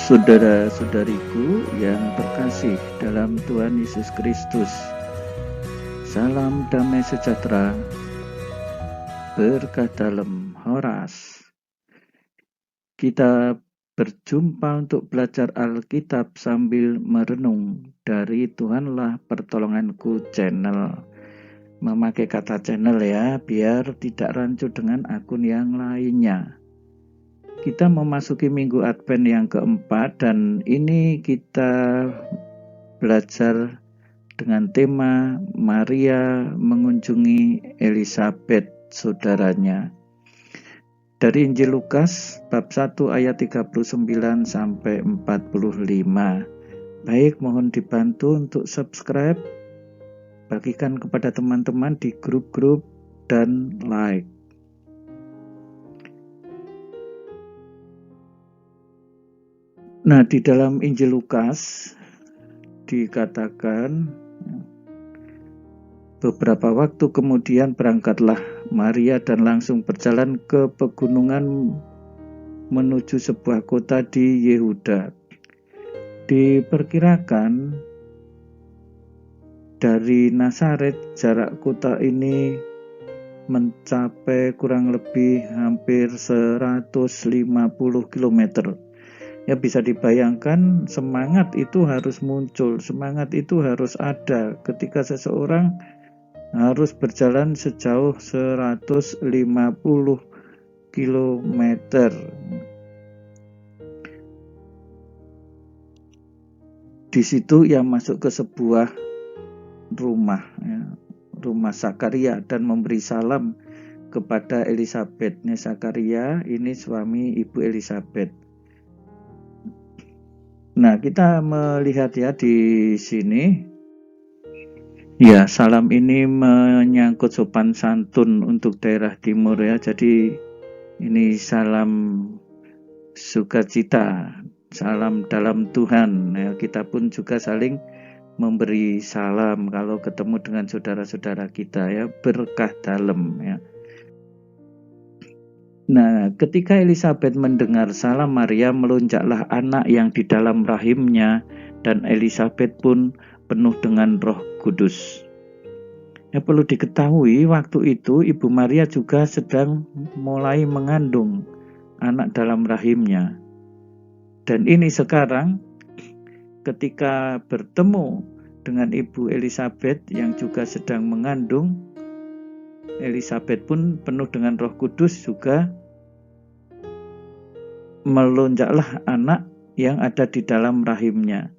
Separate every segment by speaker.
Speaker 1: Saudara-saudariku yang terkasih dalam Tuhan Yesus Kristus, salam damai sejahtera, berkah dalam Horas. Kita berjumpa untuk belajar Alkitab sambil merenung dari Tuhanlah Pertolonganku channel. Memakai kata channel ya, biar tidak rancu dengan akun yang lainnya. Kita memasuki minggu Advent yang keempat, dan ini kita belajar dengan tema Maria mengunjungi Elisabet saudaranya. Dari Injil Lukas bab 1 ayat 39 sampai 45. Baik, mohon dibantu untuk subscribe, bagikan kepada teman-teman di grup-grup, dan like. Nah, di dalam Injil Lukas dikatakan beberapa waktu kemudian berangkatlah Maria dan langsung berjalan ke pegunungan menuju sebuah kota di Yehuda. Diperkirakan dari Nazaret jarak kota ini mencapai kurang lebih hampir 150 km. Ya, bisa dibayangkan semangat itu harus muncul, semangat itu harus ada ketika seseorang harus berjalan sejauh 150 km. Di situ ia masuk ke sebuah rumah, ya, rumah Zakaria, dan memberi salam kepada Elisabet. Zakaria ini suami Ibu Elisabet. Nah, kita melihat ya di sini, ya, salam ini menyangkut sopan santun untuk daerah timur ya. Jadi ini salam sukacita, salam dalam Tuhan. Ya, kita pun juga saling memberi salam kalau ketemu dengan saudara-saudara kita ya, berkah dalam ya. Nah, ketika Elisabet mendengar salam Maria, melonjaklah anak yang di dalam rahimnya, dan Elisabet pun penuh dengan Roh Kudus. Ya, perlu diketahui waktu itu Ibu Maria juga sedang mulai mengandung anak dalam rahimnya. Dan ini sekarang ketika bertemu dengan Ibu Elisabet yang juga sedang mengandung, Elisabet pun penuh dengan Roh Kudus juga, melonjaklah anak yang ada di dalam rahimnya.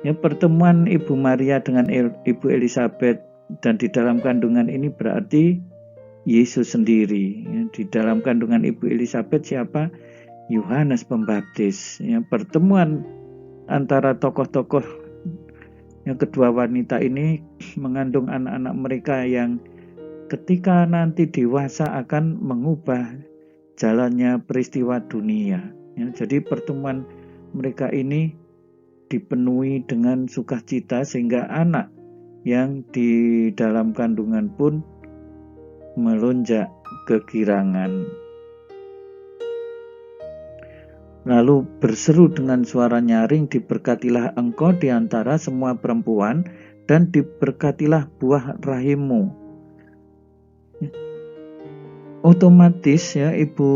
Speaker 1: Ya, pertemuan Ibu Maria dengan Ibu Elisabet dan di dalam kandungan ini berarti Yesus sendiri. Ya, di dalam kandungan Ibu Elisabet siapa? Yohanes Pembaptis. Ya, pertemuan antara tokoh-tokoh yang kedua wanita ini mengandung anak-anak mereka yang ketika nanti dewasa akan mengubah jalannya peristiwa dunia. Ya, jadi pertemuan mereka ini dipenuhi dengan sukacita sehingga anak yang di dalam kandungan pun melonjak kegirangan. Lalu berseru dengan suara nyaring, diberkatilah engkau di antara semua perempuan, dan diberkatilah buah rahimmu. Otomatis ya, Ibu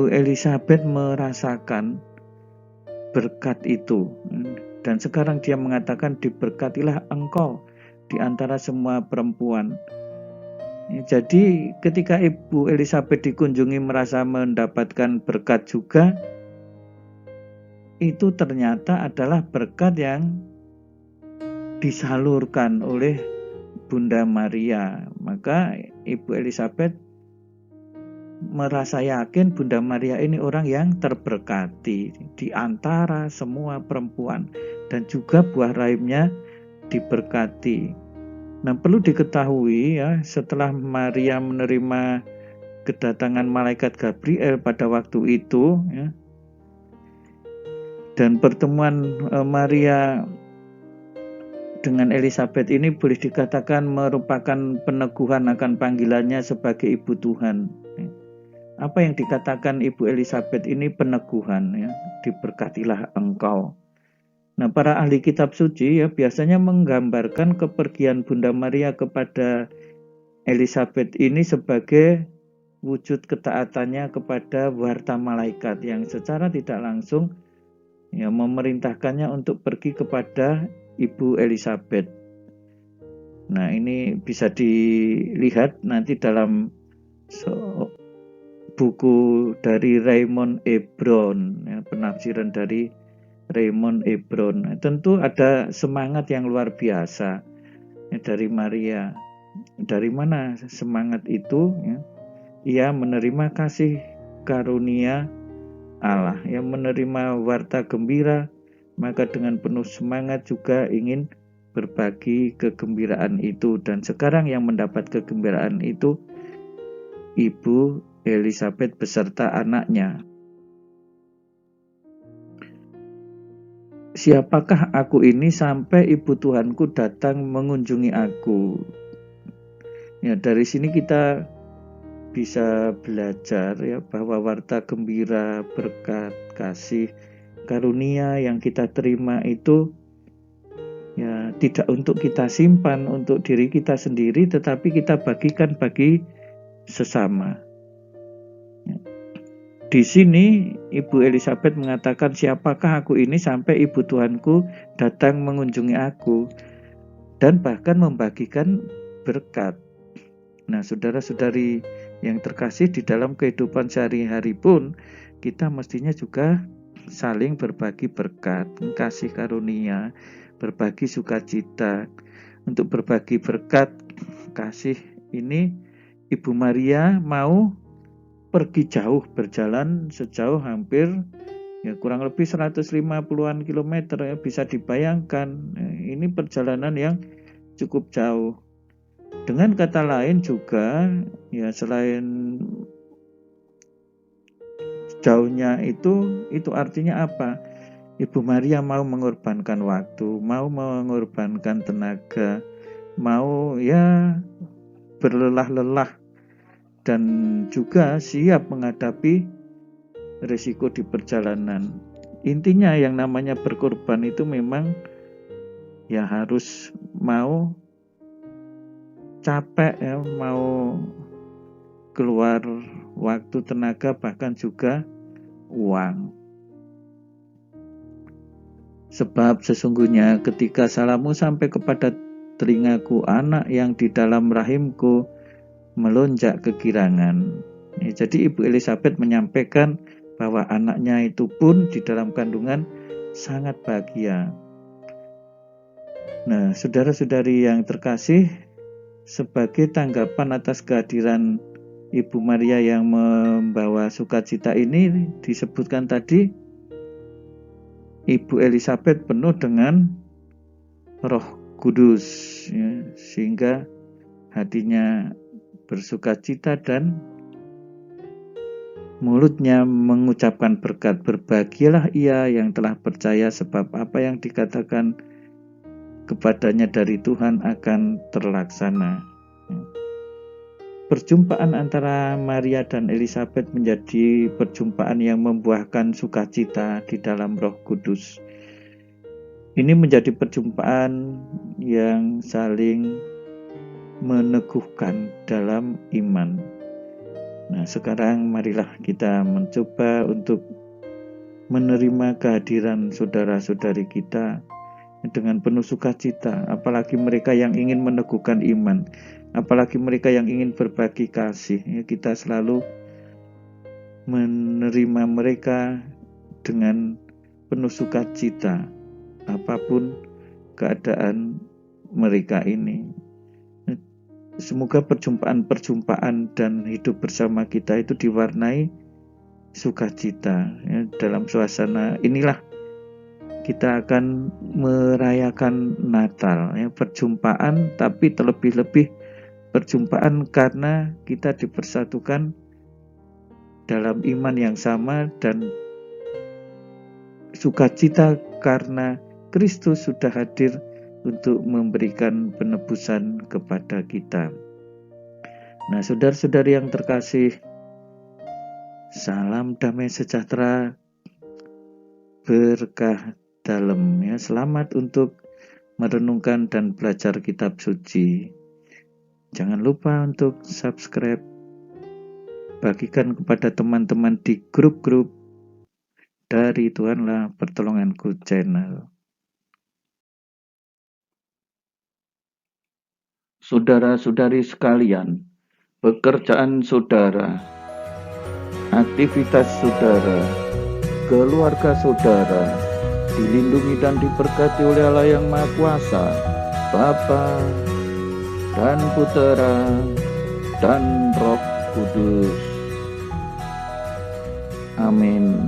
Speaker 1: Elisabet merasakan berkat itu, dan sekarang dia mengatakan diberkatilah engkau di antara semua perempuan. Ya, jadi ketika Ibu Elisabet dikunjungi merasa mendapatkan berkat juga, itu ternyata adalah berkat yang disalurkan oleh Bunda Maria. Maka Ibu Elisabet merasa yakin Bunda Maria ini orang yang terberkati di antara semua perempuan, dan juga buah rahimnya diberkati. Nah, perlu diketahui ya, setelah Maria menerima kedatangan malaikat Gabriel pada waktu itu ya, dan pertemuan Maria dengan Elisabet ini boleh dikatakan merupakan peneguhan akan panggilannya sebagai Ibu Tuhan. apa yang dikatakan Ibu Elizabeth ini peneguhan, ya, diberkatilah engkau. Nah, para ahli kitab suci ya biasanya menggambarkan kepergian Bunda Maria kepada Elizabeth ini sebagai wujud ketaatannya kepada warta malaikat yang secara tidak langsung ya memerintahkannya untuk pergi kepada Ibu Elizabeth. Nah, ini bisa dilihat nanti dalam buku dari Raymond E. Brown, ya, penafsiran dari Raymond E. Brown. Tentu ada semangat yang luar biasa ya, dari Maria. Dari mana semangat itu? Ya? Ia menerima kasih karunia Allah, yang menerima warta gembira, maka dengan penuh semangat juga ingin berbagi kegembiraan itu. Dan sekarang yang mendapat kegembiraan itu Ibu Elizabeth beserta anaknya. Siapakah aku ini sampai Ibu Tuhanku datang mengunjungi aku? Ya, dari sini kita bisa belajar ya bahwa warta gembira, berkat, kasih, karunia yang kita terima itu ya tidak untuk kita simpan untuk diri kita sendiri, tetapi kita bagikan bagi sesama. Ya. Di sini Ibu Elizabeth mengatakan, siapakah aku ini sampai Ibu Tuhanku datang mengunjungi aku, dan bahkan membagikan berkat. Nah, saudara-saudari yang terkasih, di dalam kehidupan sehari-hari pun kita mestinya juga saling berbagi berkat, kasih karunia, berbagi sukacita. Untuk berbagi berkat, kasih ini Ibu Maria mau pergi jauh, berjalan sejauh hampir ya kurang lebih 150-an kilometer ya, bisa dibayangkan. Ini perjalanan yang cukup jauh. Dengan kata lain juga ya selain jauhnya itu artinya apa? Ibu Maria mau mengorbankan waktu, mau mengorbankan tenaga, mau ya berlelah-lelah, dan juga siap menghadapi risiko di perjalanan. Intinya yang namanya berkorban itu memang ya harus mau capek ya, mau keluar waktu, tenaga, bahkan juga uang. Sebab sesungguhnya ketika salammu sampai kepada telingaku, anak yang di dalam rahimku melonjak kegirangan. Ya, jadi Ibu Elizabeth menyampaikan bahwa anaknya itu pun di dalam kandungan sangat bahagia. Nah, saudara-saudari yang terkasih, sebagai tanggapan atas kehadiran Ibu Maria yang membawa sukacita ini, disebutkan tadi Ibu Elizabeth penuh dengan Roh Kudus, ya, sehingga hatinya bersukacita dan mulutnya mengucapkan berkat. Berbahagialah ia yang telah percaya, sebab apa yang dikatakan kepadanya dari Tuhan akan terlaksana. Perjumpaan antara Maria dan Elizabeth menjadi perjumpaan yang membuahkan sukacita di dalam Roh Kudus. Ini menjadi perjumpaan yang saling meneguhkan dalam iman. Nah, sekarang marilah kita mencoba untuk menerima kehadiran saudara-saudari kita dengan penuh sukacita, apalagi mereka yang ingin meneguhkan iman, apalagi mereka yang ingin berbagi kasih. Ya, kita selalu menerima mereka dengan penuh sukacita, apapun keadaan mereka ini. Semoga perjumpaan-perjumpaan dan hidup bersama kita itu diwarnai sukacita. Ya, dalam suasana inilah kita akan merayakan Natal. Ya, perjumpaan, tapi terlebih-lebih perjumpaan karena kita dipersatukan dalam iman yang sama, dan sukacita karena Kristus sudah hadir untuk memberikan penebusan kepada kita. Nah, saudara-saudari yang terkasih, Salam damai sejahtera, berkah dalam ya. Selamat untuk merenungkan dan belajar kitab suci. Jangan lupa untuk subscribe, bagikan kepada teman-teman di grup-grup dari Tuhanlah Pertolonganku channel. Saudara-saudari sekalian, pekerjaan saudara, aktivitas saudara, keluarga saudara dilindungi dan diberkati oleh Allah yang Maha Kuasa, Bapa dan Putera dan Roh Kudus. Amin.